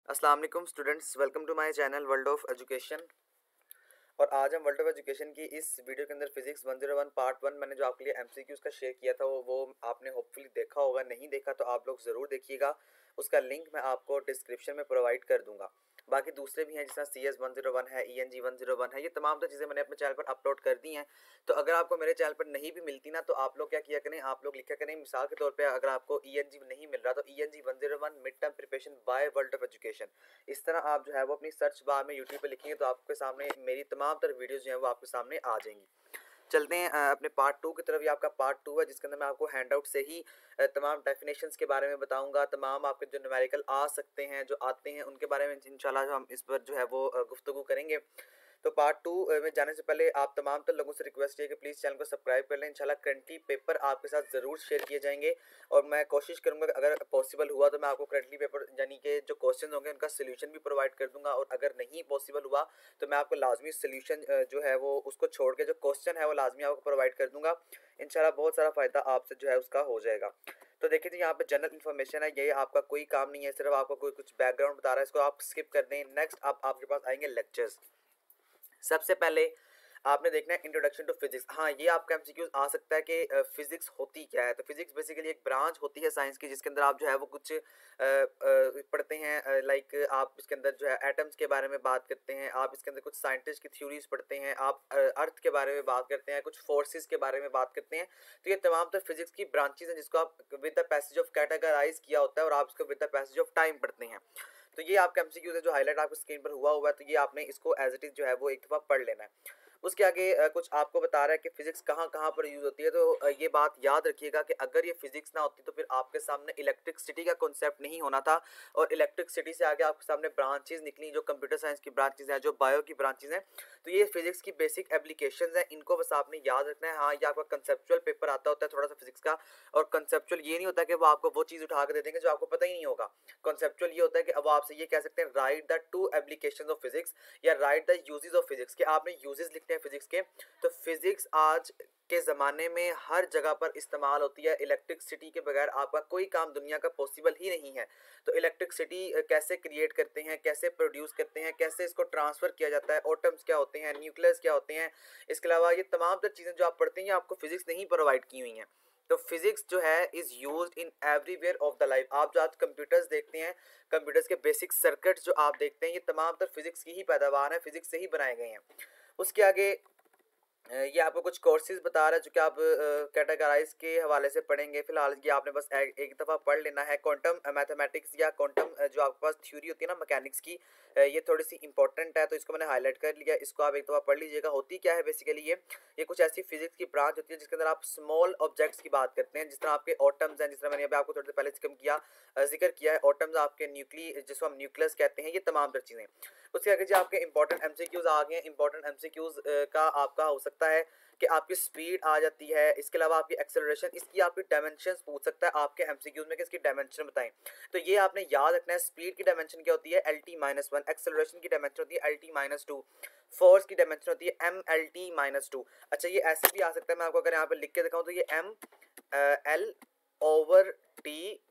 अस्सलाम वालेकुम students, welcome to my channel world of education. और आज हम वर्ल्ड ऑफ एजुकेशन की इस वीडियो के अंदर फिजिक्स 101 पार्ट 1 मैंने जो आपके लिए एमसीक्यूज का शेयर किया था वो आपने होपफुली देखा होगा। नहीं देखा तो आप लोग ज़रूर देखिएगा, उसका लिंक मैं आपको डिस्क्रिप्शन में प्रोवाइड कर दूंगा। बाकी दूसरे भी हैं जिस तरह CS101 है, ENG101 है, ये तमाम तो चीज़ें मैंने अपने चैनल पर अपलोड कर दी हैं। तो अगर आपको मेरे चैनल पर नहीं भी मिलती ना तो आप लोग क्या किया करें, आप लोग लिखा करें मिसाल के तौर पे अगर आपको ENG नहीं मिल रहा तो ENG101 mid term preparation bye world of education, इस तरह आप जो है वो अपनी सर्च बार में यूट्यूब पे लिखेंगे तो आपके सामने मेरी तमाम तरह वीडियोज़ जो हैं वो आपके सामने आ जाएंगी। चलते हैं अपने पार्ट 2 की तरफ। ये आपका पार्ट 2 है जिसके अंदर मैं आपको हैंड आउट से ही तमाम डेफिनेशंस के बारे में बताऊंगा, तमाम आपके जो न्यूमेरिकल आ सकते हैं जो आते हैं उनके बारे में इंशाल्लाह हम इस पर जो है वो गुफ्तगू करेंगे। तो पार्ट 2 में जाने से पहले आप तमाम तो लोगों से रिक्वेस्ट है कि प्लीज़ चैनल को सब्सक्राइब कर लें। इंशाल्लाह करंटली पेपर आपके साथ ज़रूर शेयर किए जाएंगे और मैं कोशिश करूंगा अगर पॉसिबल हुआ तो मैं आपको करंटली पेपर यानी कि जो क्वेश्चन होंगे उनका सोल्यूशन भी प्रोवाइड कर दूंगा, और अगर नहीं पॉसिबल हुआ तो मैं आपको लाजमी सोल्यूशन जो है वो उसको छोड़ के जो क्वेश्चन है वो लाजमी आपको प्रोवाइड कर दूंगा। इंशाल्लाह बहुत सारा फ़ायदा आपसे जो है उसका हो जाएगा। तो देखिए जी, यहाँ पे जनरल इन्फॉर्मेशन है, ये आपका कोई काम नहीं है, सिर्फ आपको कोई कुछ बैकग्राउंड बता रहा है, इसको आप स्किप कर दें। नेक्स्ट आप आपके पास आएंगे लेक्चर्स। सबसे पहले आपने देखना है इंट्रोडक्शन टू फिजिक्स। हाँ, ये आपका एमसीक्यूज आ सकता है कि फिजिक्स होती क्या है। तो फिजिक्स बेसिकली एक ब्रांच होती है साइंस की जिसके अंदर आप जो है वो कुछ पढ़ते हैं, लाइक आप इसके अंदर जो है एटम्स के बारे में बात करते हैं, आप इसके अंदर कुछ साइंटिस्ट की थ्योरीज पढ़ते हैं, आप अर्थ के बारे में बात करते हैं, कुछ फोर्सेस के बारे में बात करते हैं। तो ये तमाम तो फिजिक्स की ब्रांचेज हैं जिसको आप with the passage of categorise किया होता है और आप इसको with the passage of time पढ़ते हैं। तो ये आपका एमसीक्यूज है जो हाईलाइट आपको स्क्रीन पर हुआ है, तो ये आपने इसको एज इट इज जो है वो एक दफ़ा पढ़ लेना है। उसके आगे कुछ आपको बता रहा है कि फिजिक्स कहाँ कहाँ पर यूज़ होती है। तो ये बात याद रखिएगा कि अगर ये फिजिक्स ना होती तो फिर आपके सामने इलेक्ट्रिसिटी का कॉन्सेप्ट नहीं होना था, और इलेक्ट्रिसिटी से आगे आपके सामने ब्रांचेज निकली जो कंप्यूटर साइंस की ब्रांचेज हैं, जो बायो की ब्रांचेज हैं। तो ये फिजिक्स की बेसिक एप्लीकेशंस हैं, इनको बस आपने याद रखना है। हाँ, ये आपका कंसेप्चुअल पेपर आता होता है थोड़ा सा फिजिक्स का, और कंसेप्चुअल ये नहीं होता कि वो आपको वो चीज़ उठा के दे देंगे जो आपको पता ही नहीं होगा। कंसेप्चुअल ये होता है कि अब आपसे ये कह सकते हैं write the two applications of physics या write the uses of physics, कि आपने यूजेस लिखने हैं फिजिक्स के। तो फिजिक्स आज के ज़माने में हर जगह पर इस्तेमाल होती है। इलेक्ट्रिसिटी के बगैर आपका कोई काम दुनिया का पॉसिबल ही नहीं है। तो इलेक्ट्रिसिटी कैसे क्रिएट करते हैं, कैसे प्रोड्यूस करते हैं, कैसे इसको ट्रांसफ़र किया जाता है, एटम्स क्या होते हैं, न्यूक्लियस क्या होते हैं, इसके अलावा ये तमाम तर चीज़ें जो आप पढ़ते हैं आपको फिजिक्स नहीं प्रोवाइड की हुई हैं। तो फिजिक्स जो है is used in everywhere of the life. आप जो आज कंप्यूटर्स देखते हैं, कंप्यूटर्स के बेसिक सर्किट्स जो आप देखते हैं, ये तमाम तर फिजिक्स की ही पैदावार है, फिजिक्स से ही बनाए गए हैं। उसके आगे ये आपको कुछ कोर्सेज बता रहा है जो कि आप कैटेगराइज के हवाले से पढ़ेंगे। फिलहाल ये आपने बस एक दफ़ा पढ़ लेना है। क्वांटम मैथमेटिक्स या क्वांटम जो आपके पास थ्योरी होती है ना मैकेनिक्स की, ये थोड़ी सी इंपॉर्टेंट है तो इसको मैंने हाईलाइट कर लिया, इसको आप एक दफ़ा पढ़ लीजिएगा। होती क्या है बेसिकली, ये कुछ ऐसी फिजिक्स की ब्रांच होती है जिसके अंदर आप स्मॉल ऑब्जेक्ट्स की बात करते हैं, जिस तरह आपके ऑटम्स हैं, जिस तरह मैंने अभी आपको थोड़ी देर पहले जिक्र किया है। ऑटम्स आपके न्यूक्ली जिसको हम न्यूक्लियस कहते हैं, ये तमाम तर चीज़ें। उसके आगे जो आपके इंपॉर्टेंट एमसीक्यूज आ गए हैं, इंपॉर्टेंट एमसीक्यूज का आपका हो सकता है कि आपकी स्पीड आ जाती है, इसके अलावा आपकी एक्सेलरेशन, इसकी आपकी डायमेंशंस पूछ सकता है आपके एमसीक्यूज में कि इसकी डायमेंशन बताएं। तो ये आपने याद रखना है। स्पीड की डायमेंशन क्या होती है, LT-1, एक्सेलरेशन की डायमेंशन होती है LT-2, फोर्स की डायमेंशन होती है MLT-2। अच्छा, ये ऐसे भी आ सकता है, मैं आपको अगर यहाँ पे लिख के दिखाऊँ तो ये ML/T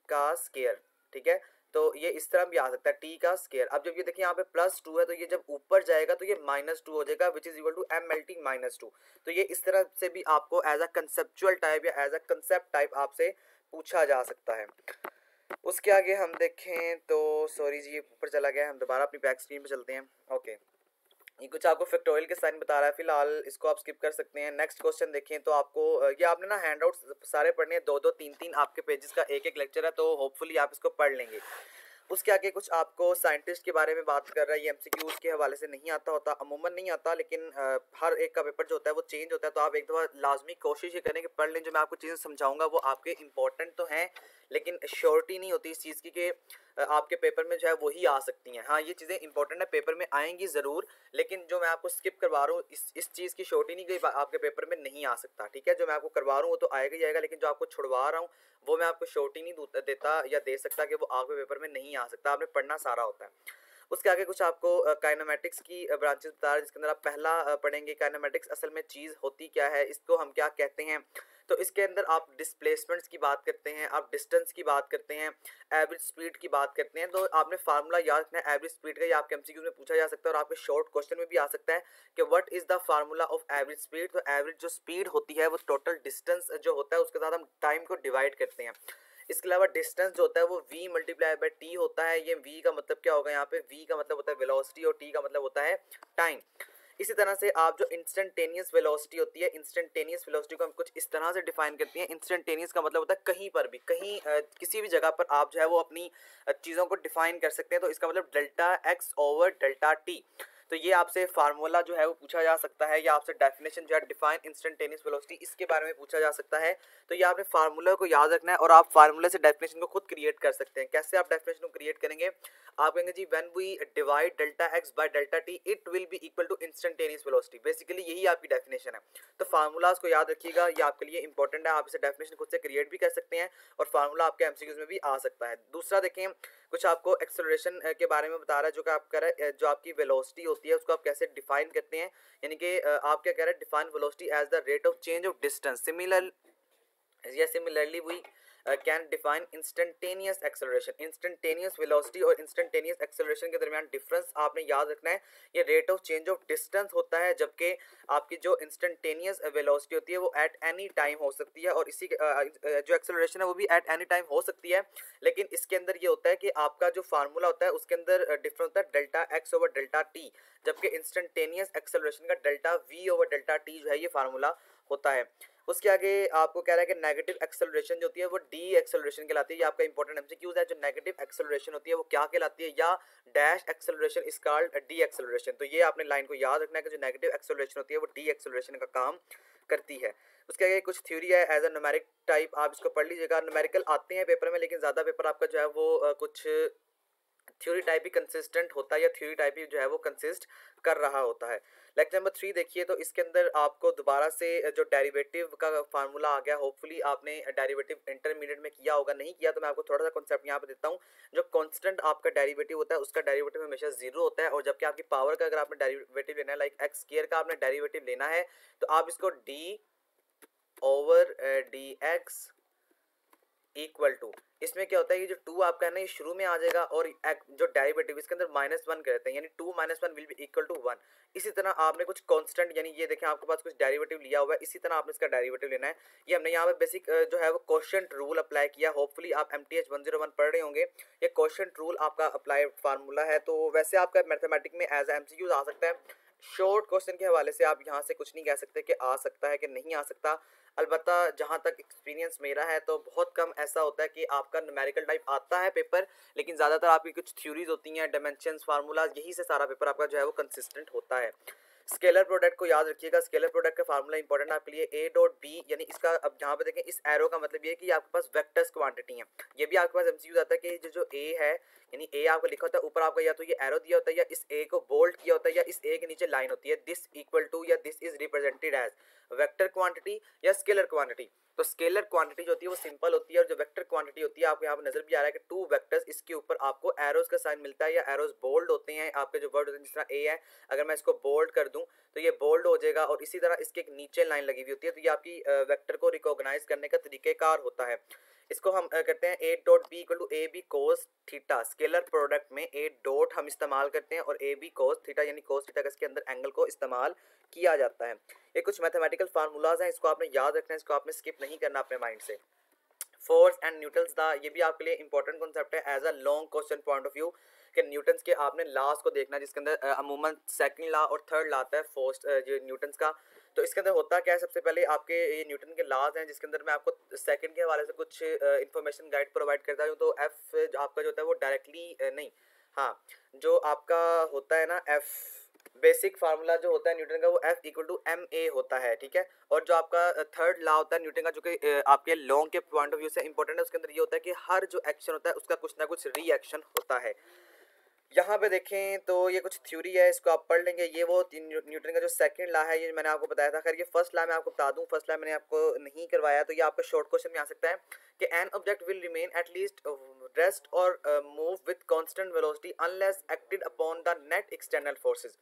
का स्केयर, ठीक है। तो ये इस तरह भी आ सकता है T का स्केयर। अब जब ये देखिए यहाँ पे +2 है तो ये जब ऊपर जाएगा तो ये -2 हो जाएगा, विच इज इक्वल टू MLT-2। तो ये इस तरह से भी आपको एज अ कंसेप्चुअल टाइप या एज अ कंसेप्ट टाइप आपसे पूछा जा सकता है। उसके आगे हम देखें तो सॉरी जी, ये ऊपर चला गया, हम दोबारा अपनी बैक स्क्रीन पे चलते हैं। ओके, ये कुछ आपको फैक्टोरियल के साइन बता रहा है, फिलहाल इसको आप स्किप कर सकते हैं। नेक्स्ट क्वेश्चन देखें तो आपको ये आपने ना हैंडआउट्स सारे पढ़ने हैं, 2-2 3-3 आपके पेजेस का एक लेक्चर है, तो होपफुली आप इसको पढ़ लेंगे। उसके आगे कुछ आपको साइंटिस्ट के बारे में बात कर रहा है। ये एमसीक्यूज के हवाले से नहीं आता होता, अमूमन नहीं आता, लेकिन हर एक का पेपर जो होता है वो चेंज होता है, तो आप एक दफ़ा लाजमी कोशिश ये करें कि पढ़ लें। जो मैं आपको चीज़ें समझाऊंगा वो आपके इंपॉर्टेंट तो हैं, लेकिन श्योरिटी नहीं होती इस चीज़ की कि आपके पेपर में जो है वही आ सकती हैं। हाँ, ये चीज़ें इंपॉर्टेंट है, पेपर में आएंगी ज़रूर, लेकिन जो मैं आपको स्किप करवा रहा हूँ इस चीज़ की श्योरिटी नहीं कि आपके पेपर में नहीं आ सकता, ठीक है। जो मैं आपको करवा रहा हूँ वो तो आएगा ही आएगा, लेकिन जो आपको छुड़वा रहा हूँ वो मैं आपको श्योरिटी नहीं देता या दे सकता कि वो आपके पेपर में नहीं आ सकता। आपने पढ़ना सारा होता है। उसके आगे कुछ आपको काइनेमेटिक्स की ब्रांचेस बता रहा है, जिसके अंदर आप पहला पढ़ेंगे काइनेमेटिक्स असल में चीज़ होती क्या है, इसको हम क्या कहते हैं। तो इसके अंदर आप डिस्प्लेसमेंट्स की बात करते हैं, आप डिस्टेंस की बात करते हैं, एवरेज स्पीड की बात करते हैं। तो आपने फार्मूला याद रखना है एवरेज स्पीड का, ये आपके एमसीक्यू में पूछा जा सकता है और आपके शॉर्ट क्वेश्चन में भी आ सकता है कि what is the formula of average speed. तो एवरेज जो स्पीड होती है वो टोटल डिस्टेंस जो होता है उसके साथ हम टाइम को डिवाइड करते हैं। इसके अलावा डिस्टेंस जो होता है वो v मल्टीप्लाई बाय टी होता है। ये v का मतलब क्या होगा, यहाँ पे v का मतलब होता है वेलोसिटी और t का मतलब होता है टाइम। इसी तरह से आप जो इंस्टेंटेनियस वेलोसिटी होती है, इंस्टेंटेनियस वेलोसिटी को हम कुछ इस तरह से डिफाइन करते हैं। इंस्टेंटेनियस का मतलब होता है कहीं पर भी, कहीं किसी भी जगह पर आप जो है वो अपनी चीज़ों को डिफाइन कर सकते हैं। तो इसका मतलब delta x over delta T. तो ये आपसे फार्मूला जो है वो पूछा जा सकता है, या आपसे डेफिनेशन जो है डिफाइन इंस्टेंटेनियस वेलोसिटी, इसके बारे में पूछा जा सकता है। तो ये आपने फार्मूला को याद रखना है और आप फार्मूले से डेफिनेशन को खुद क्रिएट कर सकते हैं। कैसे आप डेफिनेशन को क्रिएट करेंगे, आप कहेंगे जी when we divide delta X by delta T it will be equal to instantaneous velocity. Basically यही आपकी डेफिनेशन है। तो फार्मूलाज को याद रखिएगा, ये आपके लिए इंपॉर्टेंट है। आप इसे डेफिनेशन खुद से क्रिएट भी कर सकते हैं और फार्मूला आपके एमसीक्यूज में भी आ सकता है। दूसरा देखें, कुछ आपको एक्सेलरेशन के बारे में बता रहा है, जो कि आप कह रहे हैं जो आपकी वेलोसिटी होती है उसको आप कैसे डिफाइन करते हैं। यानी कि आप क्या कह रहे हैं, define velocity as the rate of change of distance. Similarly we can define instantaneous acceleration. Instantaneous velocity और इंस्टेंटेनियस एक्सेलरेशन के दरमियान डिफरेंस आपने याद रखना है, ये rate of change of distance होता है, जबकि आपकी जो इंस्टेंटेनियस वेलोसिटी होती है वो एट एनी टाइम हो सकती है, और इसी जो एक्सेलरेशन है वो भी एट एनी टाइम हो सकती है। लेकिन इसके अंदर ये होता है कि आपका जो फार्मूला होता है उसके अंदर डिफरेंस होता है delta x over delta T, जबकि इंस्टेंटेनियस एक्सेलरेशन का delta we over delta T जो है ये फार्मूला होता है। उसके आगे आपको कह रहा है कि नेगेटिव एक्सेलरेशन जो होती है वो डी एक्सेलरेशन कहलाती है। ये आपका इंपॉर्टेंट एमसीक्यूज है। जो नेगेटिव एक्सेलरेशन होती है वो क्या कहलाती है, या dash acceleration is called D acceleration. तो ये आपने लाइन को याद रखना है कि जो नेगेटिव एक्सेलरेशन होती है वो डी एक्सेलरेशन का काम करती है। उसके आगे कुछ थ्योरी है एज अ न्यूमेरिक टाइप, आप इसको पढ़ लीजिएगा। न्यूमेरिकल आते हैं पेपर में, लेकिन ज़्यादा पेपर आपका जो है वो कुछ थ्योरी टाइप ही कंसिस्टेंट होता है, या थ्योरी टाइप ही जो है वो कंसिस्ट कर रहा होता है। लेक्चर नंबर 3 देखिए, तो इसके अंदर आपको दोबारा से जो डेरिवेटिव का फार्मूला आ गया। होपफुली आपने डेरिवेटिव इंटरमीडिएट में किया होगा, नहीं किया तो मैं आपको थोड़ा सा कॉन्सेप्ट यहाँ पे देता हूँ। जो कांस्टेंट आपका डेरिवेटिव होता है उसका डेरिवेटिव हमेशा जीरो होता है, और जबकि आपकी पावर का अगर आपने डेरिवेटिव लेना है, लाइक एक्स स्क्वायर का आपने डेरिवेटिव लेना है, तो आप इसको D over D X equal to, इसमें क्या होता है, ये जो टू आपका है ना ये शुरू में आ जाएगा, और जो डेरिवेटिव इसके अंदर -1 करते हैं, यानी 2 - 1 विल बी इक्वल टू 1। इसी तरह आपने कुछ कांस्टेंट, यानी ये देखें आपके पास कुछ डेरिवेटिव लिया हुआ है, इसी तरह आपने इसका डेरिवेटिव लेना है। ये हमने यहाँ पे बेसिक जो है वो क्वोशिएंट रूल अप्लाई किया। होपफुली आप MTH 101 पढ़ रहे होंगे। ये क्वोशिएंट रूल आपका अप्लाई फार्मूला है। तो वैसे आपका मैथमेटिक में एज MCQ आ सकता है। शॉर्ट क्वेश्चन के हवाले से आप यहाँ से कुछ नहीं कह सकते कि आ सकता है कि नहीं आ सकता। अलबत्ता जहाँ तक एक्सपीरियंस मेरा है तो बहुत कम ऐसा होता है कि आपका न्यूमेरिकल टाइप आता है पेपर, लेकिन ज़्यादातर आपकी कुछ थ्योरीज होती हैं, डायमेंशंस, फार्मूलाज, यही से सारा पेपर आपका जो है वो कंसिस्टेंट होता है। स्केलर प्रोडक्ट को याद रखिएगा। स्केलर प्रोडक्ट का फार्मूला इंपॉर्टेंट आपके लिए ए डॉट बी, यानी इसका अब यहाँ पे देखें इस एरो का मतलब ये है कि आपके पास वेक्टर्स क्वांटिटी है। ये भी आपके पास एमसीक्यू आता है कि जो ए है, यानी ए आपको लिखा होता है ऊपर, आपका या तो ये एरो दिया होता है या इस ए को बोल्ड किया होता है, या इस ए के नीचे लाइन होती है दिस इक्वल टू, या this is represented as vector quantity या स्केलर क्वांटिटी। तो स्केलर क्वांटिटी जो होती है वो सिंपल होती है, और जो वेक्टर क्वांटिटी होती है आपको यहाँ पर नजर भी आ रहा है कि 2 वेक्टर्स, इसके ऊपर आपको एरोज का साइन मिलता है, या एरोज बोल्ड होते हैं आपके जो वर्ड होते हैं। जिस तरह ए है, अगर मैं इसको बोल्ड कर दूं तो ये बोल्ड हो जाएगा, और इसी तरह इसके एक नीचे लाइन लगी हुई होती है। तो ये आपकी वेक्टर को रिकॉग्नाइज करने का तरीकेकार होता है। इसको हम करते हैं A dot B equal to A B cos theta. Scalar product में ए डॉट हम इस्तेमाल करते हैं और ए बी कोस थीटा, यानी कोस थीटा का इसके अंदर एंगल को इस्तेमाल किया जाता है। ये कुछ मैथमेटिकल फार्मूलाज हैं, इसको आपने याद रखना है, इसको आपने स्किप नहीं करना अपने माइंड से। फोर्स एंड न्यूटन्स दा, ये भी आपके लिए इंपॉर्टेंट कॉन्सेप्ट है as a long question point of view, कि न्यूटन्स के आपने लॉज को देखना है, जिसके अंदर अमूमन सेकंड लॉ और थर्ड लॉ आता है फोर्स जो न्यूटन्स का। तो इसके अंदर होता क्या है, सबसे पहले आपके ये न्यूटन के लॉज हैं, जिसके अंदर मैं आपको सेकंड के हवाले से कुछ इन्फॉर्मेशन गाइड प्रोवाइड करता हूँ। तो एफ आपका जो होता है वो डायरेक्टली नहीं, हाँ, जो आपका होता है ना एफ, बेसिक फार्मूला जो होता है न्यूटन का वो F इक्वल टू ma होता है, ठीक है। और जो आपका थर्ड लॉ होता है न्यूटन का, जो कि आपके लॉन्ग के पॉइंट ऑफ व्यू से इंपॉर्टेंट है, उसके अंदर ये होता है कि हर जो एक्शन होता है उसका कुछ ना कुछ रिएक्शन होता है। यहाँ पे देखें तो ये कुछ थ्योरी है, इसको आप पढ़ लेंगे। ये वो न्यूटन का जो सेकंड लॉ है, ये मैंने आपको बताया था। खैर ये फर्स्ट लॉ मैं आपको बता दूं, फर्स्ट लॉ मैंने आपको नहीं करवाया, तो ये आपका शॉर्ट क्वेश्चन में आ सकता है कि an object will remain at least rest और move with constant velocity unless acted upon the net external forces.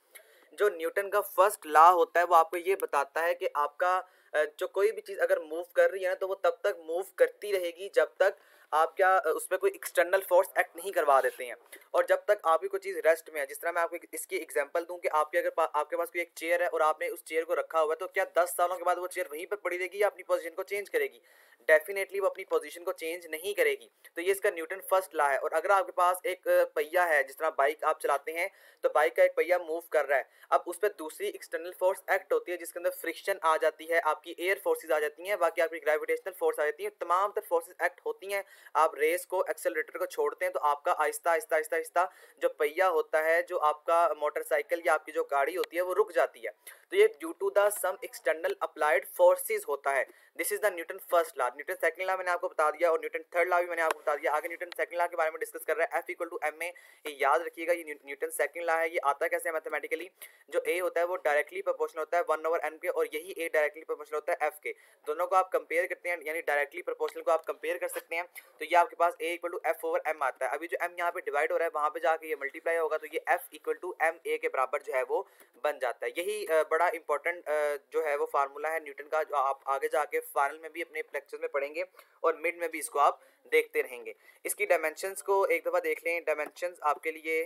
जो न्यूटन का फर्स्ट लॉ होता है वो आपको ये बताता है कि आपका जो कोई भी चीज़ अगर मूव कर रही है ना तो वो तब तक मूव करती रहेगी जब तक आप क्या उस पर कोई एक्सटर्नल फोर्स एक्ट नहीं करवा देते हैं, और जब तक आपकी कोई चीज़ रेस्ट में है। जिस तरह मैं आपको इसकी एग्जांपल दूं कि आपके अगर आपके पास कोई एक चेयर है और आपने उस चेयर को रखा हुआ है, तो क्या 10 सालों के बाद वो चेयर वहीं पर पड़ी रहेगी या अपनी पोजीशन को चेंज करेगी? डेफिनेटली वो अपनी पोजीशन को चेंज नहीं करेगी। तो ये इसका न्यूटन फर्स्ट लॉ है। और अगर आपके पास एक पहिया है, जिस तरह बाइक आप चलाते हैं तो बाइक का एक पहिया मूव कर रहा है, अब उस पर दूसरी एक्सटर्नल फोर्स एक्ट होती है जिसके अंदर फ्रिक्शन आ जाती है, आपकी एयर फोर्सेज आ जाती हैं, बाकी आपकी ग्रेविटेशनल फोर्स आ जाती है, तमाम तर फोर्सेज एक्ट होती हैं। आप रेस को एक्सेलरेटर को छोड़ते हैं तो आपका आहिस्ता आहिस्ता आहिस्ता आहिस्ता जो पहिया होता है, जो आपका मोटरसाइकिल या आपकी जो गाड़ी होती है वो रुक जाती है। तो ये due to the some external applied forces होता है। This is the Newton first law. Newton second law मैंने आपको बता दिया और न्यूटन थर्ड लॉ भी मैंने आपको बता दिया। आगे न्यूटन सेकंड लॉ के बारे में डिस्कस कर रहा है, F equal to M A. ये याद रखिएगा, ये न्यूटन सेकंड लॉ है। ये आता कैसे है मैथमेटिकली? जो ए होता है वो डायरेक्टली प्रोपोर्शनल होता है 1/m के, और यही ए डायरेक्टली प्रोपोर्शनल होता है F के। दोनों को आप कंपेयर करते हैं, यानी डायरेक्टली प्रोपोर्शनल को आप कंपेयर कर सकते हैं, तो ये आपके पास A इक्वल टू F/m आता है। अभी जो m यहाँ पे डिवाइड हो रहा है वहाँ पे जाके ये मल्टीप्लाई होगा, तो ये F इक्वल टू ma के बराबर जो है वो बन जाता है। यही बड़ा इंपॉर्टेंट जो है वो फार्मूला है न्यूटन का, जो आप आगे जाके फाइनल में भी अपने लेक्चर में पढ़ेंगे और मिड में भी इसको आप देखते रहेंगे। इसकी डायमेंशंस को एक दफ़ा देख लें। डायमेंशंस आपके लिए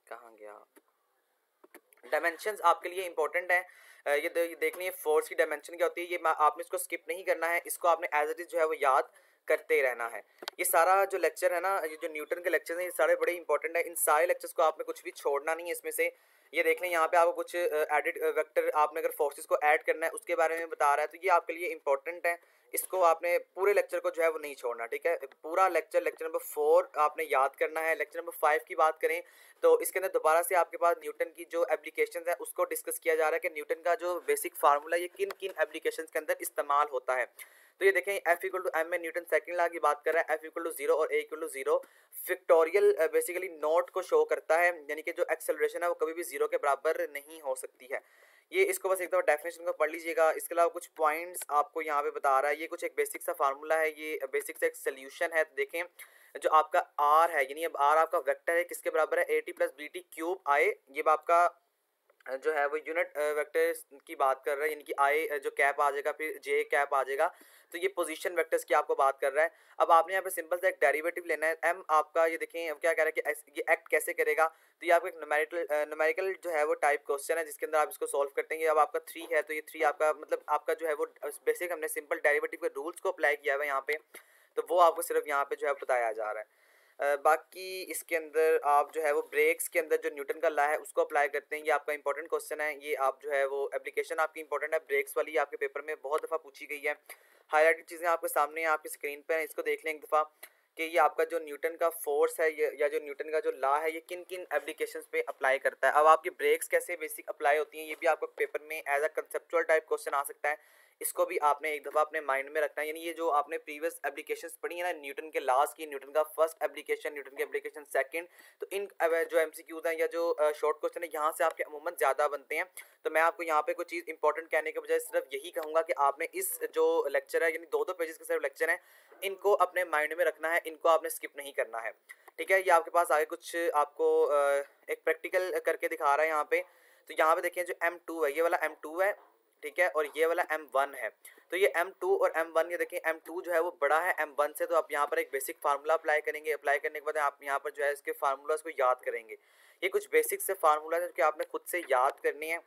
कहाँ गया? डायमेंशंस आपके लिए इंपॉर्टेंट है। ये देखनी है फोर्स की डायमेंशन क्या होती है। ये आपने इसको स्किप नहीं करना है, इसको आपने एज इट इज जो है वो याद करते रहना है। ये सारा जो लेक्चर है ना, ये जो न्यूटन के लेक्चर हैं, ये सारे बड़े इंपॉर्टेंट है। इन सारे लेक्चर्स को आपने कुछ भी छोड़ना नहीं है इसमें से। ये देख लें, यहाँ पे आपको कुछ एडिड वेक्टर, आपने अगर फोर्सेस को ऐड करना है उसके बारे में बता रहा है, तो ये आपके लिए इंपॉर्टेंट है। इसको आपने पूरे लेक्चर को जो है वो नहीं छोड़ना, ठीक है? पूरा लेक्चर नंबर 4 आपने याद करना है। लेक्चर नंबर 5 की बात करें तो इसके अंदर दोबारा से आपके पास न्यूटन की जो एप्लीकेशंस है उसको डिस्कस किया जा रहा है कि न्यूटन का जो बेसिक फार्मूला ये किन किन एप्लीकेशंस के अंदर इस्तेमाल होता है। तो ये देखें, F इक्वल टू एम में न्यूटन सेकंड लॉ की बात कर रहा है। F इक्वल टू 0 और A equal to 0 pictorial basically naught को शो करता है, यानी कि जो एक्सेलरेशन है वो कभी भी 0 के बराबर नहीं हो सकती है। ये इसको बस एक दफ़ा डेफिनेशन को पढ़ लीजिएगा। इसके अलावा कुछ पॉइंट्स आपको यहाँ पे बता रहा है। ये कुछ एक बेसिक सा फार्मूला है, ये बेसिक सा एक सोल्यूशन है। तो देखें, जो आपका R है, यानी अब R आपका वेक्टर है, किसके बराबर है? AT plus BT cube I। ये आपका जो है वो यूनिट वेक्टर की बात कर रहा है, यानी कि I जो कैप आ जाएगा, फिर J कैप आ जाएगा, तो ये पोजीशन वेक्टर्स की आपको बात कर रहा है। अब आपने यहाँ पे सिंपल सा एक डेरिवेटिव लेना है। M आपका, ये देखें अब क्या कह रहा है कि ये एक्ट कैसे करेगा। तो ये आपका एक न्यूमेरिकल जो है वो टाइप क्वेश्चन है, जिसके अंदर आप इसको सॉल्व करते हैं। अब आपका 3 है, तो ये 3 आपका मतलब आपका जो है वो बेसिक हमने सिंपल डेरिवेटिव के रूल्स को अप्लाई किया हुआ है यहाँ पे, तो वो आपको सिर्फ यहाँ पे जो है बताया जा रहा है। बाकी इसके अंदर आप जो है वो ब्रेक्स के अंदर जो न्यूटन का लॉ है उसको अप्लाई करते हैं। ये आपका इंपॉर्टेंट क्वेश्चन है। ये आप जो है वो एप्लीकेशन आपकी इंपॉर्टेंट है ब्रेक्स वाली, आपके पेपर में बहुत दफ़ा पूछी गई है। हाईलाइटेड चीज़ें आपके सामने हैं, आपकी स्क्रीन पर हैं, इसको देख लें एक दफ़ा कि ये आपका जो न्यूटन का फोर्स है या जो न्यूटन का जो लॉ है ये किन किन एप्लीकेशंस पे अप्लाई करता है। अब आपकी ब्रेक्स कैसे बेसिक अप्लाई होती हैं ये भी आपको पेपर में as a conceptual type question आ सकता है। इसको भी आपने एक दफ़ा अपने माइंड में रखना है। यानी ये जो आपने प्रीवियस एप्लीकेशंस पढ़ी है ना न्यूटन के लॉज की, न्यूटन का फर्स्ट एप्लीकेशन, न्यूटन की एप्लीकेशन सेकंड, तो इन जो एमसीक्यूज हैं या जो शॉर्ट क्वेश्चन है यहाँ से आपके अमूमन ज़्यादा बनते हैं। तो मैं आपको यहाँ पे कोई चीज़ इंपॉर्टेंट कहने के बजाय सिर्फ यही कहूँगा कि आपने इस जो लेक्चर है, यानी 2-2 पेजेस के सिर्फ लेक्चर हैं, इनको अपने माइंड में रखना है, इनको आपने स्किप नहीं करना है, ठीक है? ये आपके पास आगे कुछ आपको एक प्रैक्टिकल करके दिखा रहा है यहाँ पे। तो यहाँ पे देखिए जो M2 है, ये वाला M2 है, ठीक है, और ये वाला M1 है। तो ये M2 और M1, ये देखिए M2 जो है वो बड़ा है M1 से, तो आप यहाँ पर एक बेसिक फार्मूला अप्लाई करेंगे। अप्लाई करने के बाद आप यहाँ पर जो है इसके फार्मूलाज को याद करेंगे। ये कुछ बेसिक से फार्मूला है जो आपने खुद से याद करने हैं,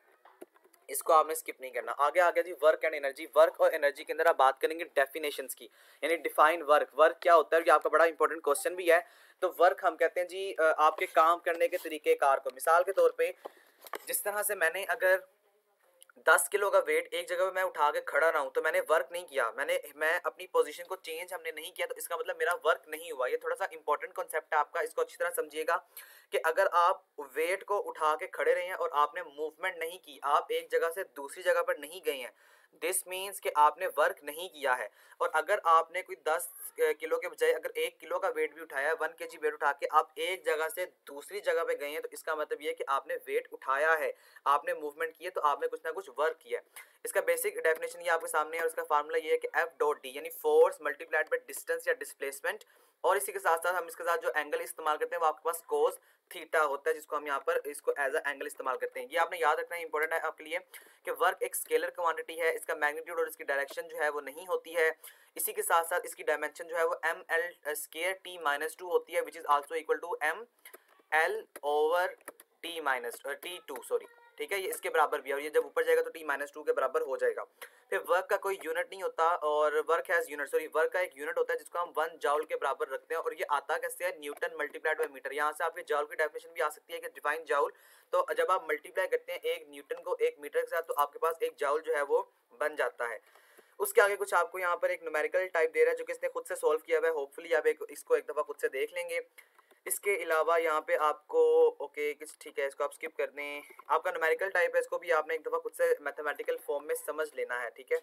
इसको आपने स्किप नहीं करना। आगे आगे जी वर्क एंड एनर्जी। वर्क और एनर्जी के अंदर आप बात करेंगे डेफिनेशंस की, यानी डिफाइन वर्क। वर्क क्या होता है, ये आपका बड़ा इंपॉर्टेंट क्वेश्चन भी है। तो वर्क हम कहते हैं जी आपके काम करने के तरीक़ेकार को। मिसाल के तौर पे जिस तरह से मैंने अगर 10 किलो का वेट एक जगह पे मैं उठा के खड़ा रहा हूँ तो मैंने वर्क नहीं किया, मैं अपनी पोजीशन को चेंज हमने नहीं किया, तो इसका मतलब मेरा वर्क नहीं हुआ। ये थोड़ा सा इंपॉर्टेंट कॉन्सेप्ट है आपका, इसको अच्छी तरह समझिएगा कि अगर आप वेट को उठा के खड़े रहे हैं और आपने मूवमेंट नहीं की, आप एक जगह से दूसरी जगह पर नहीं गए हैं, दिस मीन्स कि आपने वर्क नहीं किया है। और अगर आपने कोई 10 किलो के बजाय अगर 1 किलो का वेट भी उठाया है, 1 kg वेट उठा के आप एक जगह से दूसरी जगह पे गए हैं, तो इसका मतलब ये है कि आपने वेट उठाया है, आपने मूवमेंट की है, तो आपने कुछ ना कुछ वर्क किया है। इसका बेसिक डेफिनेशन ये आपके सामने है और इसका फार्मूला ये है कि F डॉट डी, यानी फोर्स मल्टीप्लाइड बाय डिस्टेंस या डिस्प्लेसमेंट और इसी के साथ साथ हम इसके साथ जो एंगल इस्तेमाल करते हैं वो आपके पास कोस थीटा होता है, जिसको हम यहाँ पर इसको एज अ एंगल इस्तेमाल करते हैं। ये आपने याद रखना है, इंपॉर्टेंट है आपके लिए कि वर्क एक स्केलर क्वांटिटी है, इसका मैग्नीट्यूड और इसकी डायरेक्शन जो है वो नहीं होती है। इसी के साथ साथ इसकी डायमेंशन जो है वो M L square T minus two होती है, which is also equal to M L over T minus T two, sorry, ठीक है, ये इसके बराबर भी है, और ये जब ऊपर जाएगा तो टी माइनस टू के बराबर हो जाएगा। फिर वर्क का कोई यूनिट नहीं होता, और work has unit, sorry, work का एक यूनिट होता है जिसको हम 1 जॉल के बराबर रखते हैं, और ये आता कैसे है, न्यूटन मल्टीप्लाइड बाय मीटर। यहाँ से आपकी जॉल की डेफिनेशन भी आ सकती है कि डिफाइन जॉल, तो जब आप मल्टीप्लाई करते हैं एक न्यूटन को एक मीटर के साथ, तो आपके पास एक जॉल जो है वो बन जाता है। उसके आगे कुछ आपको यहाँ पर एक न्यूमेरिकल टाइप दे रहा है जो कि इसने खुद से सॉल्व किया हुआ है, होपफुली आप इसको एक दफ़ा खुद से देख लेंगे। इसके अलावा यहाँ पे आपको ओके किस ठीक है, इसको आप स्किप कर दें, आपका न्यूमेरिकल टाइप है, इसको भी आपने एक दफ़ा खुद से मैथमेटिकल फॉर्म में समझ लेना है, ठीक है।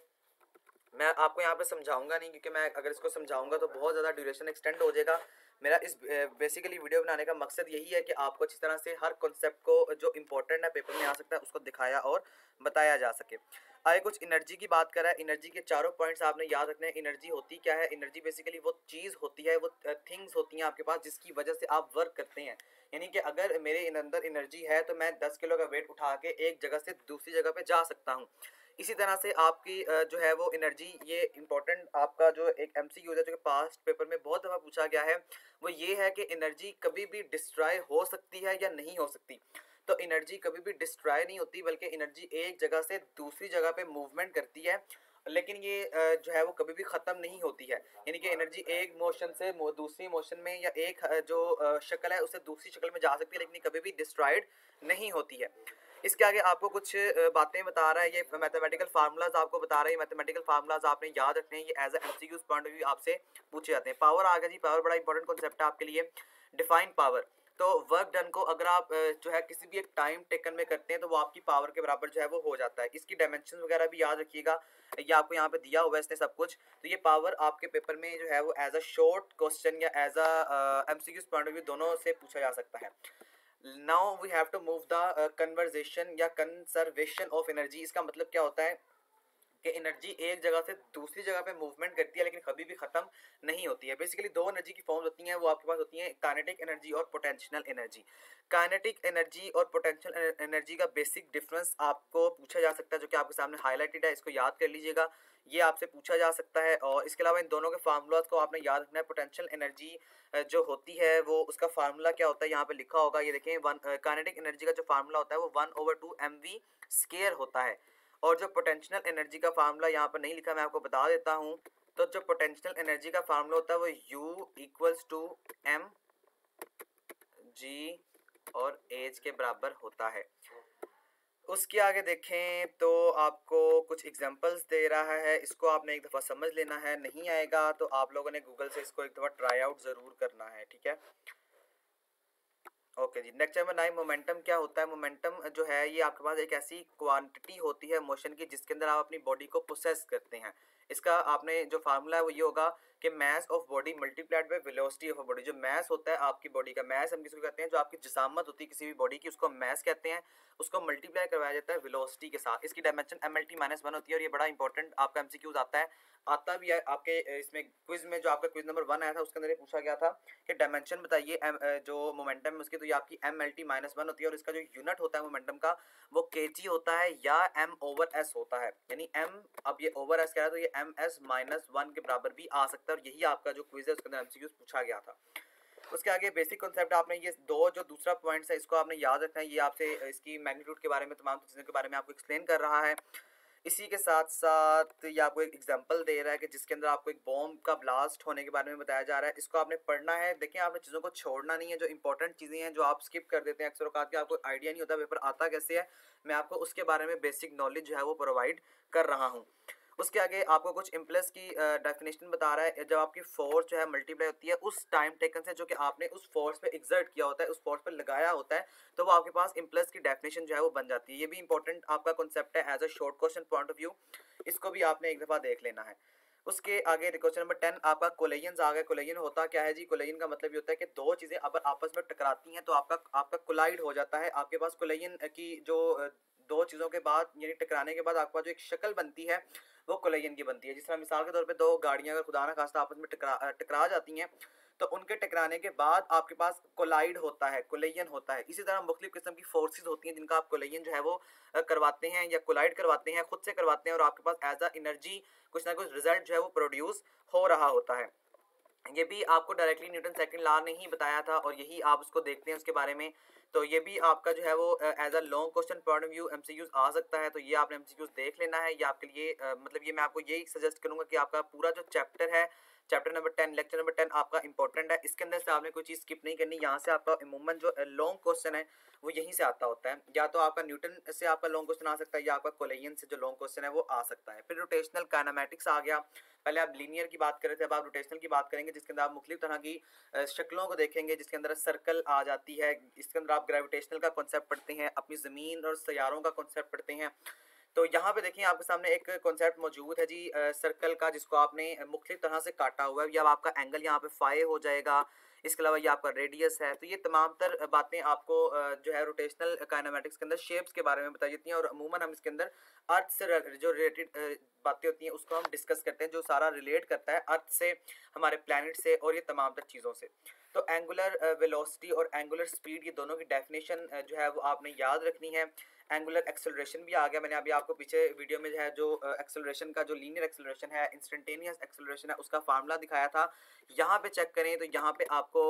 मैं आपको यहाँ पे समझाऊंगा नहीं, क्योंकि मैं अगर इसको समझाऊंगा तो बहुत ज़्यादा ड्यूरेशन एक्सटेंड हो जाएगा। मेरा इस बेसिकली वीडियो बनाने का मकसद यही है कि आपको अच्छी तरह से हर कॉन्सेप्ट को जो इंपॉर्टेंट है पेपर में आ सकता है उसको दिखाया और बताया जा सके। आगे कुछ एनर्जी की बात करा है, एनर्जी के चारों पॉइंट्स आपने याद रखने हैं। एनर्जी होती क्या है, एनर्जी बेसिकली वो चीज़ होती है, वो थिंग्स होती हैं आपके पास जिसकी वजह से आप वर्क करते हैं। यानी कि अगर मेरे अंदर एनर्जी है तो मैं 10 किलो का वेट उठा के एक जगह से दूसरी जगह पे जा सकता हूँ। इसी तरह से आपकी जो है वो एनर्जी, ये इंपॉर्टेंट आपका जो एक एमसीक्यू है जो कि पास्ट पेपर में बहुत दफ़ा पूछा गया है, वो ये है कि एनर्जी कभी भी डिस्ट्रॉय हो सकती है या नहीं हो सकती। तो एनर्जी कभी भी डिस्ट्रॉय नहीं होती, बल्कि एनर्जी एक जगह से दूसरी जगह पे मूवमेंट करती है, लेकिन ये जो है वो कभी भी ख़त्म नहीं होती है। यानी कि एनर्जी एक मोशन से दूसरी मोशन में, या एक जो शक्ल है उससे दूसरी शक्ल में जा सकती है, लेकिन कभी भी डिस्ट्रॉयड नहीं होती है। इसके आगे आपको कुछ बातें बता रहा है, ये मैथमेटिकल फार्मूलाज आपको बता रहा है। ये फार्मूलाज आपने याद रखने हैं, ये as a MCQs point of view आपसे पूछे जाते हैं। पावर आ गया जी, पावर बड़ा इंपॉर्टेंट कॉन्सेप्ट है आपके लिए। डिफाइन पावर, तो वर्क डन को अगर आप जो है किसी भी एक टाइम टेकन में करते हैं तो वो आपकी पावर के बराबर जो है वो हो जाता है। इसकी डायमेंशन वगैरह भी याद रखिएगा, ये आपको यहाँ पे दिया हुआ है इसने सब कुछ। तो ये पावर आपके पेपर में जो है वो एज अ शॉर्ट क्वेश्चन या as a MCQs point of view दोनों से पूछा जा सकता है। Now we have to move the conversation या कंजर्वेशन ऑफ एनर्जी। इसका मतलब क्या होता है कि एनर्जी एक जगह से दूसरी जगह पे मूवमेंट करती है, लेकिन कभी भी खत्म नहीं होती है। बेसिकली दो एनर्जी की फॉर्म्स होती हैं, वो आपके पास होती हैं काइनेटिक एनर्जी और पोटेंशियल एनर्जी। काइनेटिक एनर्जी और पोटेंशियल एनर्जी का बेसिक डिफरेंस आपको पूछा जा सकता है, जो कि आपके सामने हाईलाइटेड है, इसको याद कर लीजिएगा, ये आपसे पूछा जा सकता है। और इसके अलावा इन दोनों के फार्मूलाज को आपने याद रखना है। पोटेंशियल एनर्जी जो होती है वो उसका फार्मूला क्या होता है, यहाँ पे लिखा होगा, ये देखें, काइनेटिक एनर्जी का जो फार्मूला होता है वो 1/2 mv स्क्वायर होता है। और जो पोटेंशियल एनर्जी का फार्मूला यहाँ पर नहीं लिखा, मैं आपको बता देता हूँ। तो जो पोटेंशियल एनर्जी का फार्मूला होता है वो U equals to M G और एज के बराबर होता है। उसके आगे देखें तो आपको कुछ एग्जांपल्स दे रहा है, इसको आपने एक दफ़ा समझ लेना है, नहीं आएगा तो आप लोगों ने गूगल से इसको एक दफ़ा ट्राई आउट ज़रूर करना है, ठीक है। ओके जी, नेक्स्ट नंबर 9, मोमेंटम क्या होता है। मोमेंटम जो है ये आपके पास एक ऐसी क्वांटिटी होती है मोशन की जिसके अंदर आप अपनी बॉडी को पोसेस करते हैं। इसका आपने जो फार्मूला है वो ये होगा कि mass of body multiplied by velocity of body. जो मास होता है आपकी बॉडी का, मास हम किसको कहते हैं, जो आपकी जिसामत होती है किसी भी बॉडी की, उसको मास कहते हैं। उसको मल्टीप्लाई करवाया जाता है वेलोसिटी के साथ। इसकी डायमेंशन mlt-1 होती है, और ये बड़ा इंपॉर्टेंट आपका एमसीक्यूज आता भी है आपके इसमें क्विज में। जो आपका क्विज नंबर 1 आया था उसके अंदर ये पूछा गया था कि डायमेंशन बताइए जो मोमेंटम है उसकी, तो ये आपकी mlt-1 होती है, और इसका जो यूनिट होता है मोमेंटम का वो kg होता है या m/s होता है। यानी m, अब ये ओवर s कह रहा है तो ये ms-1 के बराबर भी आ सकता है, और यही आपका जो क्विज है उसके अंदर एमसीक्यूज पूछा गया था। उसके आगे बेसिक कॉन्सेप्ट आपने ये दो जो दूसरा पॉइंट्स है इसको आपने याद रखना है। ये आपसे इसकी मैग्नीट्यूड के बारे में, तमाम चीज़ों के बारे में आपको एक्सप्लेन कर रहा है। इसी के साथ साथ ये आपको एक एग्जांपल दे रहा है कि जिसके अंदर आपको एक बॉम्ब का ब्लास्ट होने के बारे में बताया जा रहा है। इसको आपने पढ़ना है। देखिए, आपने चीज़ों को छोड़ना नहीं है। जो इंपॉर्टेंट चीज़ें हैं जो आप स्किप कर देते हैं अक्सर औकात के, आपको आइडिया नहीं होता पेपर आता कैसे है, मैं आपको उसके बारे में बेसिक नॉलेज जो है वो प्रोवाइड कर रहा हूँ। उसके आगे आपको कुछ इम्पल्स की डेफिनेशन बता रहा है। जब आपकी फोर्स जो है मल्टीप्लाई होती है उस टाइम टेकन से, जो कि आपने उस फोर्स पे एग्जर्ट किया होता है, उस फोर्स पे लगाया होता है, तो वो आपके पास इम्पल्स की डेफिनेशन जो है वो बन जाती है। ये भी इंपॉर्टेंट आपका कॉन्सेप्ट है as a short question point of view, इसको भी आपने एक दफ़ा देख लेना है। उसके आगे क्वेश्चन नंबर 10 आपका कोलिजन आ गया। कोलिजन होता क्या है जी, कोलिजन का मतलब ये होता है कि दो चीज़ें अगर आपस में टकराती हैं तो आपका कोलाइड हो जाता है। आपके पास कोलिजन की जो दो चीज़ों के बाद यानी टकराने के बाद आपके पास जो एक शक्ल बनती है वो कोलिजन की बनती है। जिस तरह मिसाल के तौर पे दो गाड़ियां अगर खुदा ना खास्ता आपस में टकरा जाती हैं तो उनके टकराने के बाद आपके पास कोलाइड होता है, कोलिजन होता है। इसी तरह मुख्तलिफ किस्म की फोर्सेज होती हैं जिनका आप कोलिजन जो है वो करवाते हैं या कोलाइड करवाते हैं, खुद से करवाते हैं, और आपके पास एज अ एनर्जी कुछ ना कुछ रिजल्ट जो है वो प्रोड्यूस हो रहा होता है। ये भी आपको डायरेक्टली न्यूटन सेकंड लॉ ने ही बताया था और यही आप उसको देखते हैं उसके बारे में। तो ये भी आपका जो है वो as a long question point of view MCQs आ सकता है, तो ये आपने एमसीक्यूज देख लेना है। ये आपके लिए मतलब ये मैं आपको यही सजेस्ट करूंगा कि आपका पूरा जो चैप्टर है, चैप्टर नंबर 10, लेक्चर नंबर 10 आपका इंपॉर्टेंट है। इसके अंदर से आपने कोई चीज़ स्किप नहीं करनी। यहाँ से आपका इमूमन जो लॉन्ग क्वेश्चन है वो यहीं से आता होता है, या तो आपका न्यूटन से आपका लॉन्ग क्वेश्चन आ सकता है या आपका कोलिजन से जो लॉन्ग क्वेश्चन है वो आ सकता है। फिर रोटेशनल काइनेमेटिक्स आ गया। पहले आप लीनियर की बात कर रहे थे, अब आप रोटेशनल की बात करेंगे जिसके अंदर आप मुख्तलिफ तरह की शक्लों को देखेंगे, जिसके अंदर सर्कल आ जाती है, इसके अंदर आप ग्रेविटेशनल का कॉन्सेप्ट पढ़ते हैं, अपनी ज़मीन और सैयारों का कॉन्सेप्ट पढ़ते हैं। तो यहाँ पे देखिए आपके सामने एक कॉन्सेप्ट मौजूद है जी सर्कल का, जिसको आपने मुख्तलिफ तरह से काटा हुआ है। या आपका एंगल यहाँ पे फाई हो जाएगा, इसके अलावा ये आपका रेडियस है। तो ये तमाम तर बातें आपको जो है रोटेशनल काइनेमेटिक्स के अंदर शेप्स के बारे में बताई जाती हैं, और अमूमन हम इसके अंदर अर्थ से जो रिलेटेड बातें होती हैं उसको हम डिस्कस करते हैं, जो सारा रिलेट करता है अर्थ से, हमारे प्लैनेट से और ये तमाम तर चीज़ों से। तो एंगुलर वेलोसिटी और एंगुलर स्पीड, ये दोनों की डेफिनेशन जो है वो आपने याद रखनी है। एंगुलर एक्सेलरेशन भी आ गया, मैंने अभी आपको पीछे वीडियो में जो है जो एक्सेलरेशन का जो लीनियर एक्सेलरेशन है, इंस्टेंटेनियस एक्सेलरेशन है, उसका फार्मूला दिखाया था। यहाँ पे चेक करें तो यहाँ पे आपको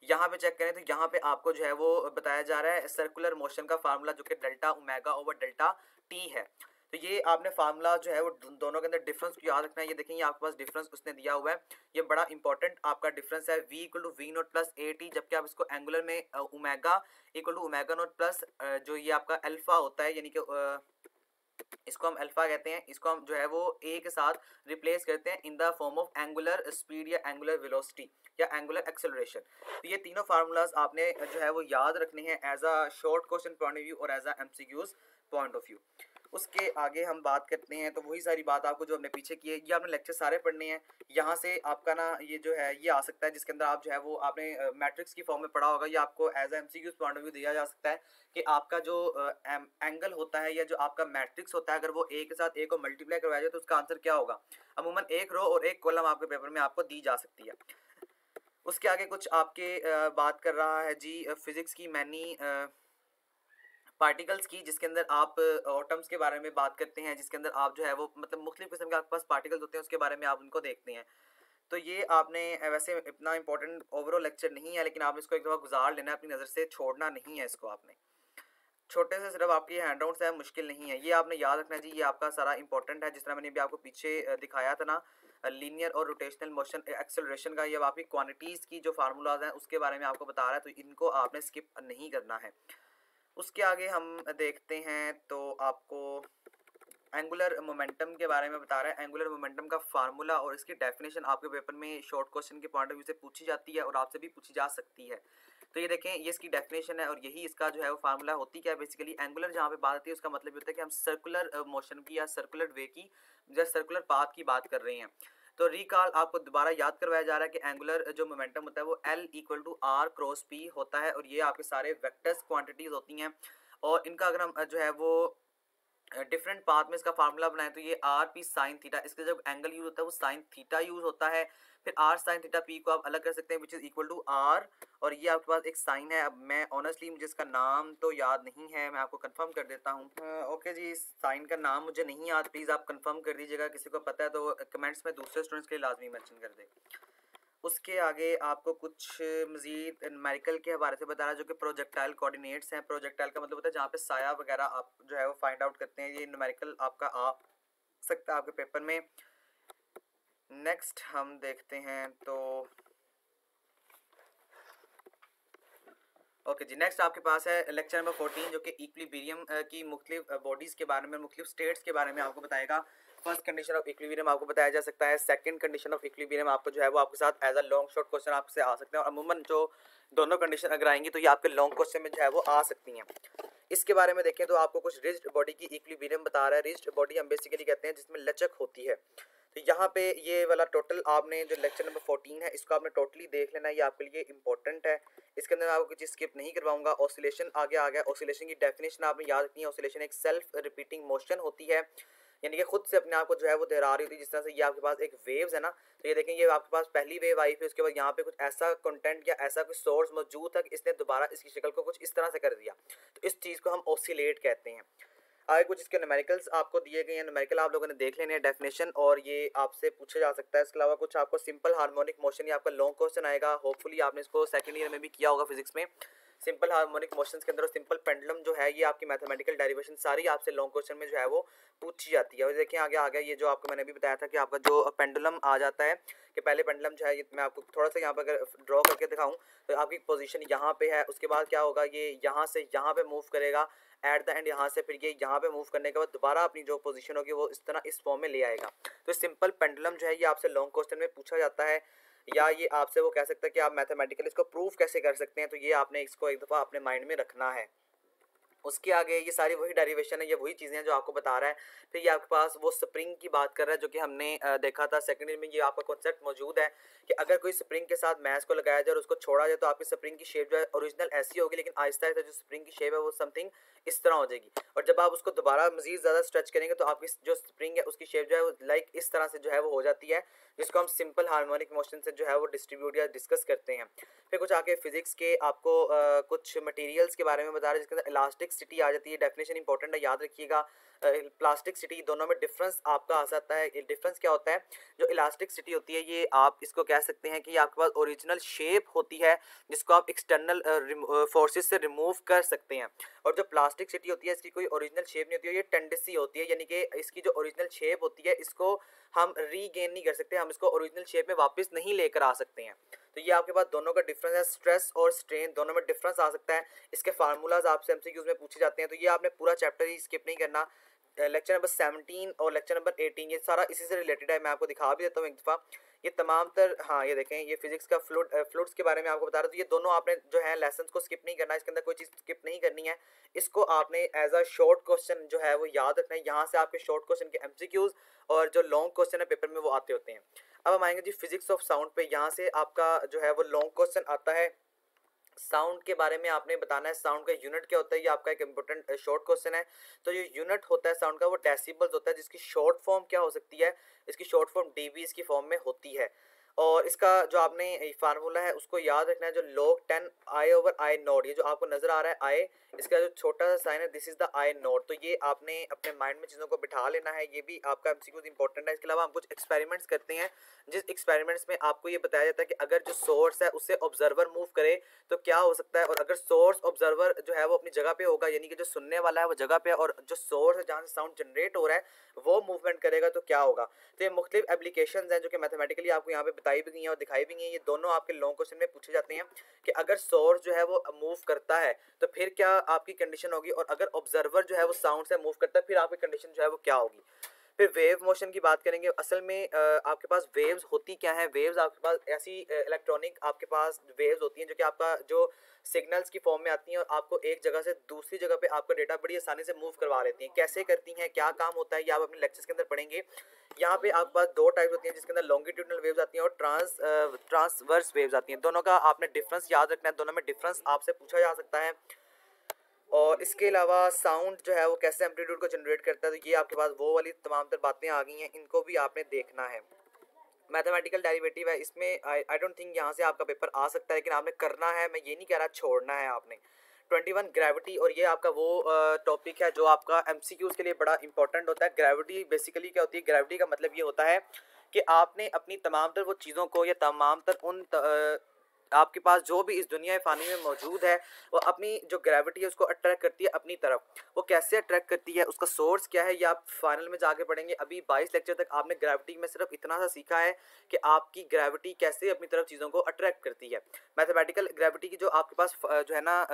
यहाँ पे चेक करें तो यहाँ पे आपको जो है वो बताया जा रहा है सर्कुलर मोशन का फार्मूला, जो कि delta omega over delta T है। तो ये आपने फार्मूला जो है वो दोनों के अंदर डिफरेंस को याद रखना है। ये देखेंगे आपके पास डिफरेंस उसने दिया हुआ है, ये बड़ा इंपॉर्टेंट आपका डिफरेंस है, v equal to V naught plus A T, जबकि आप इसको एंगुलर में omega equal to omega naught plus जो ये आपका अल्फा होता है, यानी कि इसको हम अल्फा कहते हैं, इसको हम जो है वो ए के साथ रिप्लेस करते हैं in the form of angular speed या एंगुलर वेलोसिटी या एंगुलर एक्सेलरेशन। तो ये तीनों फार्मूलाज आपने जो है वो याद रखने हैं as a short question point of view और as a MCQs point of view. उसके आगे हम बात करते हैं तो वही सारी बात आपको जो हमने पीछे की है, ये आपने लेक्चर सारे पढ़ने हैं। यहाँ से आपका ना ये जो है ये आ सकता है, जिसके अंदर आप जो है वो आपने मैट्रिक्स की फॉर्म में पढ़ा होगा, ये आपको as a MCQs point of view दिया जा सकता है कि आपका जो एंगल होता है या जो आपका मैट्रिक्स होता है, अगर वो ए के साथ ए को मल्टीप्लाई करवाया जाए तो उसका आंसर क्या होगा। अमूमन एक रो और एक कॉलम आपके पेपर में आपको दी जा सकती है। उसके आगे कुछ आपके बात कर रहा है जी फिजिक्स की मैनी पार्टिकल्स की, जिसके अंदर आप ऑटम्स के बारे में बात करते हैं, जिसके अंदर आप जो है वो मतलब मुख्तलिफ किस्म के आपके पास पार्टिकल्स होते हैं, उसके बारे में आप उनको देखते हैं। तो ये आपने वैसे इतना इंपॉर्टेंट ओवरऑल लेक्चर नहीं है, लेकिन आप इसको एक दफ़ा गुजार लेना, अपनी नज़र से छोड़ना नहीं है इसको। आपने छोटे से सिर्फ आपकी हैंडआउट्स है, मुश्किल नहीं है, ये आपने याद रखना जी, ये आपका सारा इंपॉर्टेंट है। जिस तरह मैंने भी आपको पीछे दिखाया था ना लीनियर और रोटेशनल मोशन एक्सेलरेशन का, ये आपकी क्वांटिटीज़ की जो फार्मूलाज हैं उसके बारे में आपको बता रहा है, तो इनको आपने स्किप नहीं करना है। उसके आगे हम देखते हैं तो आपको एंगुलर मोमेंटम के बारे में बता रहा है। एंगुलर मोमेंटम का फार्मूला और इसकी डेफिनेशन आपके पेपर में शॉर्ट क्वेश्चन के पॉइंट ऑफ व्यू से पूछी जाती है और आपसे भी पूछी जा सकती है। तो ये देखें, ये इसकी डेफिनेशन है और यही इसका जो है वो फार्मूला होती क्या है। बेसिकली एंगुलर जहाँ पे बात आती है उसका मतलब ये होता है कि हम सर्कुलर मोशन की या सर्कुलर वे की या सर्कुलर पाथ की बात कर रहे हैं। तो रिकॉल आपको दोबारा याद करवाया जा रहा है कि एंगुलर जो मोमेंटम होता है वो L equal to R cross P होता है, और ये आपके सारे वेक्टर्स क्वांटिटीज होती हैं। और इनका अगर हम जो है वो डिफरेंट पाथ में इसका फार्मूला बनाए तो ये आर पी साइन थीटा, इसका जब एंगल यूज होता है वो साइन थीटा यूज होता है। फिर आर साइन थीटा पी को आप अलग कर सकते हैं which is equal to R, और ये आपके पास एक साइन है। अब मैं ऑनेस्टली मुझे इसका नाम तो याद नहीं है, मैं आपको कंफर्म कर देता हूँ। ओके जी, साइन का नाम मुझे नहीं याद, प्लीज़ आप कंफर्म कर दीजिएगा, किसी को पता है तो कमेंट्स में दूसरे स्टूडेंट्स के लिए लाजमी मेंशन कर दे। उसके आगे आपको कुछ मज़ीद न्यूमेरिकल के हवाले से बता रहा है, जो कि प्रोजेक्टाइल कोऑर्डिनेट्स हैं। प्रोजेक्टाइल का मतलब होता है जहाँ पे साया वगैरह आप जो है वो फाइंड आउट करते हैं। ये न्यूमेरिकल आपका आ सकता है आपके पेपर में। नेक्स्ट हम देखते हैं तो ओके जी, नेक्स्ट आपके पास है लेक्चर नंबर 14, जो कि इक्विलिब्रियम की मुख्तलिफ बॉडीज़ के बारे में, मुख्तलिफ स्टेट्स के बारे में आपको बताएगा। फर्स्ट कंडीशन ऑफ इक्विलिब्रियम आपको बताया जा सकता है। सेकंड कंडीशन ऑफ इक्विलिब्रियम आपको जो है वो आपके साथ as a long short question आपसे आ सकते हैं, और अमूमन जो दोनों कंडीशन अगर आएंगी तो ये आपके लॉन्ग क्वेश्चन में जो है वो आ सकती हैं। इसके बारे में देखें तो आपको कुछ रिज्ड बॉडी की इक्विलिब्रियम बता रहा है। रिज्ड बॉडी हम बेसिकली कहते हैं जिसमें लचक होती है। तो यहाँ पे ये वाला टोटल आपने जो लेक्चर नंबर 14 है इसको आपने टोटली देख लेना है, ये आपके लिए इंपॉर्टेंट है। इसके अंदर मैं आपको कुछ स्किप नहीं करवाऊंगा। ऑसिलेशन आगे आ गया, ऑसिलेशन की डेफिनेशन आपने याद रखनी है। ऑसिलेशन एक सेल्फ रिपीटिंग मोशन होती है, यानी कि खुद से अपने आप को जो है वो दोहरा रही होती है। जिस तरह से ये आपके पास एक वेव्स है ना, तो ये देखें ये आपके पास पहली वेव आई, फिर उसके बाद यहाँ पे कुछ ऐसा कंटेंट या ऐसा कुछ सोर्स मौजूद था कि इसने दोबारा इसकी शक्ल को कुछ इस तरह से कर दिया, तो इस चीज़ को हम ऑसिलेट कहते हैं। आगे कुछ इसके न्यूमेरिकल्स आपको दिए गए हैं, न्यूमेरिकल आप लोगों ने देख लेने हैं डेफिनेशन, और ये आपसे पूछा जा सकता है। इसके अलावा कुछ आपको सिंपल हार्मोनिक मोशन, ये आपका लॉन्ग क्वेश्चन आएगा, होपफुली आपने इसको सेकंड ईयर में भी किया होगा फिजिक्स में। सिंपल हार्मोनिक मोशंस के अंदर सिंपल पेंडुलम जो है, ये आपकी मैथमेटिकल डेरिवेशन सारी आपसे लॉन्ग क्वेश्चन में जो है वो पूछी जाती है। और देखिए आगे आ गया ये जो आपको मैंने भी बताया था कि आपका जो पेंडुलम आ जाता है, कि पहले पेंडुलम जो है, ये मैं आपको थोड़ा सा यहाँ पर अगर ड्रॉ करके दिखाऊं तो आपकी पोजीशन यहाँ पे है, उसके बाद क्या होगा, ये यहाँ से यहाँ पे मूव करेगा एट द एंड, यहाँ से फिर ये यहाँ पे मूव करने के बाद दोबारा अपनी जो पोजीशन होगी वो इस तरह इस फॉर्म में ले आएगा। तो सिंपल पेंडुलम जो है ये आपसे लॉन्ग क्वेश्चन में पूछा जाता है, या ये आपसे वो कह सकता है कि आप मैथमेटिकली इसको प्रूफ कैसे कर सकते हैं, तो ये आपने इसको एक दफ़ा अपने माइंड में रखना है। उसके आगे ये सारी वही डेरिवेशन है, ये वही चीज़ें हैं जो आपको बता रहा है। फिर ये आपके पास वो स्प्रिंग की बात कर रहा है जो कि हमने देखा था सेकंड ईयर में। ये आपका कॉन्सेप्ट मौजूद है कि अगर कोई स्प्रिंग के साथ मैश को लगाया जाए और उसको छोड़ा जाए तो आपकी स्प्रिंग की शेप जो है ओरिजिनल ऐसी होगी, लेकिन आहिस्ता आहिस्ता जो स्प्रिंग की शेप है वो समथिंग इस तरह हो जाएगी। और जब आप उसको दोबारा मजीद ज़्यादा स्ट्रेच करेंगे तो आपकी जो स्प्रिंग है उसकी शेप जो है वो लाइक इस तरह से जो है वो हो जाती है, जिसको हम सिंपल हार्मोनिक मोशन से जो है वो डिस्ट्रीब्यूट या डिस्कस करते हैं। फिर कुछ आगे फिजिक्स के आपको कुछ मटेरियल्स के बारे में बता रहे हैं जिसके अंदर इलास्टिसिटी आ जाती है। डेफिनेशन इंपॉर्टेंट है, याद रखिएगा। प्लास्टिसिटी दोनों में डिफरेंस आपका आ सकता है। डिफरेंस क्या होता है, जो इलास्टिसिटी होती है ये आप इसको कह सकते हैं कि आपके पास ओरिजिनल शेप होती है जिसको आप एक्सटर्नल फोर्सेस से रिमूव कर सकते हैं। और जो प्लास्टिसिटी होती है इसकी कोई ओरिजिनल शेप नहीं होती है, ये टेंडेंसी होती है, यानी कि इसकी जो ओरिजिनल शेप होती है इसको हम रीगेन नहीं कर सकते, हम इसको ओरिजिनल शेप में वापस नहीं लेकर आ सकते हैं। तो ये आपके पास दोनों का डिफरेंस है, स्ट्रेस और स्ट्रेन दोनों में डिफरेंस आ सकता है। इसके फार्मूलाज आपसे एमसीक्यूज में पूछे जाते हैं, तो ये आपने पूरा चैप्टर ही स्किप नहीं करना। लेक्चर नंबर 17 और लेक्चर नंबर 18 ये सारा इसी से रिलेटेड है। मैं आपको दिखा भी देता हूँ एक दफ़ा, ये तमाम तर, हाँ ये देखें, ये फिजिक्स का फ्लूइड्स के बारे में आपको बता रहा हूँ। तो ये दोनों आपने जो है लेसन को स्किप नहीं करना, इसके अंदर कोई चीज़ स्किप नहीं करनी है। इसको आपने एज अ शॉर्ट क्वेश्चन जो है वो याद रखना है। यहाँ से आपके शॉर्ट क्वेश्चन के एमसीक्यूज और जो लॉन्ग क्वेश्चन है पेपर में वो आते होते हैं। अब हम आएंगे जी फिजिक्स ऑफ साउंड पे। यहाँ से आपका जो है वो लॉन्ग क्वेश्चन आता है। साउंड के बारे में आपने बताना है, साउंड का यूनिट क्या होता है, ये आपका एक इंपॉर्टेंट शॉर्ट क्वेश्चन है। तो ये यूनिट होता है साउंड का वो डेसिबल्स होता है, जिसकी शॉर्ट फॉर्म क्या हो सकती है, इसकी शॉर्ट फॉर्म डीबी की फॉर्म में होती है। और इसका जो आपने फार्मूला है उसको याद रखना है, जो log 10 आई ओवर आई नोट, ये जो आपको नजर आ रहा है आई, इसका जो छोटा सा साइन है this is the I note. तो ये आपने अपने माइंड में चीज़ों को बिठा लेना है, ये भी आपका एमसीक्यू इंपॉर्टेंट है। इसके अलावा हम कुछ एक्सपेरिमेंट्स करते हैं, जिस एक्सपेरिमेंट्स में आपको ये बताया जाता है कि अगर जो सोर्स है उससे ऑब्जर्वर मूव करे तो क्या हो सकता है, और अगर सोर्स ऑब्जर्वर जो है वो अपनी जगह पे होगा, यानी कि जो सुनने वाला है वो जगह पे, और जो सोर्स है जहाँ से साउंड जनरेट हो रहा है वो मूवमेंट करेगा तो क्या होगा। तो ये मुख्तलिफ एप्लीकेशंस हैं जो कि मैथमेटिकली आपको यहाँ पे बताई भी गई हैं और दिखाई भी गई हैं। ये दोनों आपके लॉन्ग क्वेश्चन में पूछे जाते हैं कि अगर सोर्स जो है वो मूव करता है तो फिर क्या आपकी कंडीशन होगी, और अगर ऑब्जर्वर जो है वो साउंड से मूव करता है फिर आपकी कंडीशन जो है वो क्या होगी। फिर वेव मोशन की बात करेंगे। असल में आपके पास वेव्स होती क्या है, वेव्स आपके पास ऐसी इलेक्ट्रॉनिक आपके पास वेव्स होती हैं जो कि आपका जो सिग्नल्स की फॉर्म में आती हैं और आपको एक जगह से दूसरी जगह पे आपका डेटा बड़ी आसानी से मूव करवा लेती हैं। कैसे करती हैं, क्या काम होता है, ये आप अपने लेक्चर्स के अंदर पढ़ेंगे। यहाँ पे आपके पास दो टाइप्स होती हैं जिसके अंदर लॉन्गिट्यूडनल वेव्स आती हैं और ट्रांसवर्स वेव्स आती हैं। दोनों का आपने डिफरेंस याद रखना है, दोनों में डिफरेंस आपसे पूछा जा सकता है। और इसके अलावा साउंड जो है वो कैसे एम्पलीट्यूड को जनरेट करता है, तो ये आपके पास वो वाली तमाम तर बातें आ गई हैं, इनको भी आपने देखना है। मैथमेटिकल डेरिवेटिव है, इसमें आई डोंट थिंक यहाँ से आपका पेपर आ सकता है, लेकिन आपने करना है, मैं ये नहीं कह रहा छोड़ना है आपने। 21 ग्रेविटी, और ये आपका वो टॉपिक है जो आपका एमसीक्यूज के लिए बड़ा इंपॉर्टेंट होता है। ग्रेविटी बेसिकली क्या होती है, ग्रेविटी का मतलब ये होता है कि आपने अपनी तमाम तर वो चीज़ों को या तमाम तर उन आपके पास जो भी इस दुनिया फ़ानी में मौजूद है वो अपनी जो ग्रेविटी है उसको अट्रैक्ट करती है अपनी तरफ। वो कैसे अट्रैक्ट करती है, उसका सोर्स क्या है, ये आप फाइनल में जाके पढ़ेंगे। अभी 22 लेक्चर तक आपने ग्रेविटी में सिर्फ इतना सा सीखा है कि आपकी ग्रेविटी कैसे अपनी तरफ चीज़ों को अट्रैक्ट करती है। मैथमेटिकल ग्रेविटी की जो आपके पास जो है ना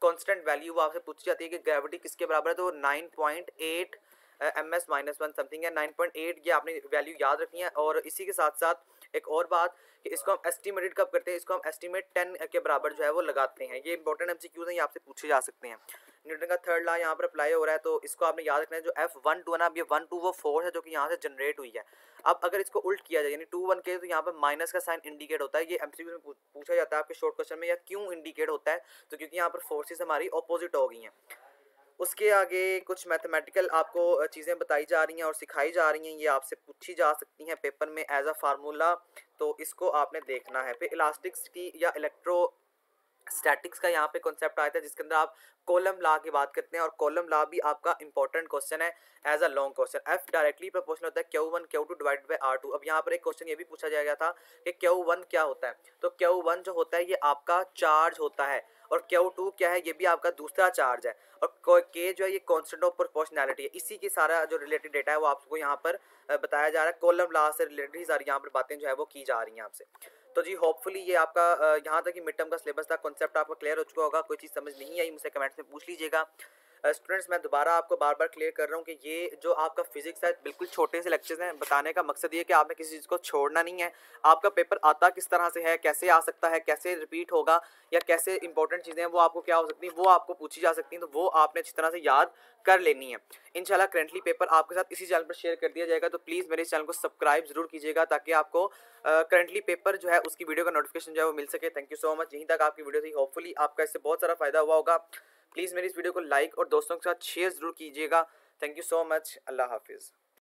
कॉन्स्टेंट वैल्यू वो आपसे पूछी जाती है कि ग्रेविटी किसके बराबर है, तो 9.8 ms-1 समथिंग है। 9.8 ये आपने वैल्यू याद रखनी है। और इसी के साथ साथ एक और बात कि इसको हम एस्टिमेटेड कब करते हैं, इसको हम एस्टिमेट 10 के बराबर जो है वो लगाते हैं। ये इंपॉर्टेंट एमसीक्यूज हैं, ये आपसे पूछे जा सकते हैं। न्यूटन का थर्ड लॉ यहाँ पर अप्लाई हो रहा है, तो इसको आपने याद रखना है। जो F12 है ना, अब ये 1 2 वो फोर्स है जो कि यहाँ से जनरेट हुई है। अब अगर इसको उल्ट किया जाए यानी 2 1 के, तो यहाँ पर माइनस का साइन इंडिकेट होता है। ये एमसीक्यू में पूछा जाता है आपके शॉर्ट क्वेश्चन में, या क्यों इंडिकेट होता है, तो क्योंकि यहाँ पर फोर्सेस हमारी ऑपोजिट हो गई हैं। उसके आगे कुछ मैथमेटिकल आपको चीज़ें बताई जा रही हैं और सिखाई जा रही हैं, ये आपसे पूछी जा सकती हैं पेपर में एज अ फार्मूला, तो इसको आपने देखना है। फिर इलास्टिसिटी या इलेक्ट्रो स्टैटिक्स का यहाँ पे कॉन्सेप्ट आया था जिसके अंदर आप कॉलम लॉ की बात करते हैं, और कॉलम लॉ भी आपका इंपॉर्टेंट क्वेश्चन है as a long question. F directly proportional होता है Q1 Q2 divided by R2। अब यहाँ पर एक क्वेश्चन ये भी पूछा जाएगा था कि Q1 क्या होता है, तो Q1 जो होता है ये आपका चार्ज होता है, और Q2 क्या है, ये भी आपका दूसरा चार्ज है, और K जो है ये कांस्टेंट ऑफ प्रोपोर्शनैलिटी है। इसी की सारा जो रिलेटेड डेटा है वो आपको यहाँ पर बताया जा रहा है। कॉलम लॉ से रिलेटेड ही सारी यहाँ पर बातें जो है वो की जा रही हैं आपसे। तो जी होपफुली ये आपका यहाँ तक कि मिड टर्म का सिलेबस था, कॉन्सेप्ट आपका क्लियर हो चुका होगा। कोई चीज़ समझ नहीं आई मुझसे कमेंट्स में पूछ लीजिएगा। स्टूडेंट्स मैं दोबारा आपको बार बार क्लियर कर रहा हूँ कि ये जो आपका फिजिक्स है बिल्कुल छोटे से लेक्चर्स हैं। बताने का मकसद ये कि आपने किसी चीज़ को छोड़ना नहीं है। आपका पेपर आता किस तरह से है, कैसे आ सकता है, कैसे रिपीट होगा, या कैसे इंपॉर्टेंट चीज़ें हैं वो आपको क्या हो सकती हैं, वो आपको पूछी जा सकती हैं, तो वो आपने अच्छी तरह से याद कर लेनी है। इंशाल्लाह करंटली पेपर आपके साथ इसी चैनल पर शेयर कर दिया जाएगा, तो प्लीज़ मेरे इस चैनल को सब्सक्राइब जरूर कीजिएगा ताकि आपको करंटली पेपर जो है उसकी वीडियो का नोटिफिकेशन जो है वो मिल सके। Thank you so much. यहीं तक आपकी वीडियो थी, होपफुली आपका इससे बहुत सारा फायदा हुआ होगा। प्लीज़ मेरी इस वीडियो को लाइक और दोस्तों के साथ शेयर ज़रूर कीजिएगा। Thank you so much. अल्लाह हाफिज़।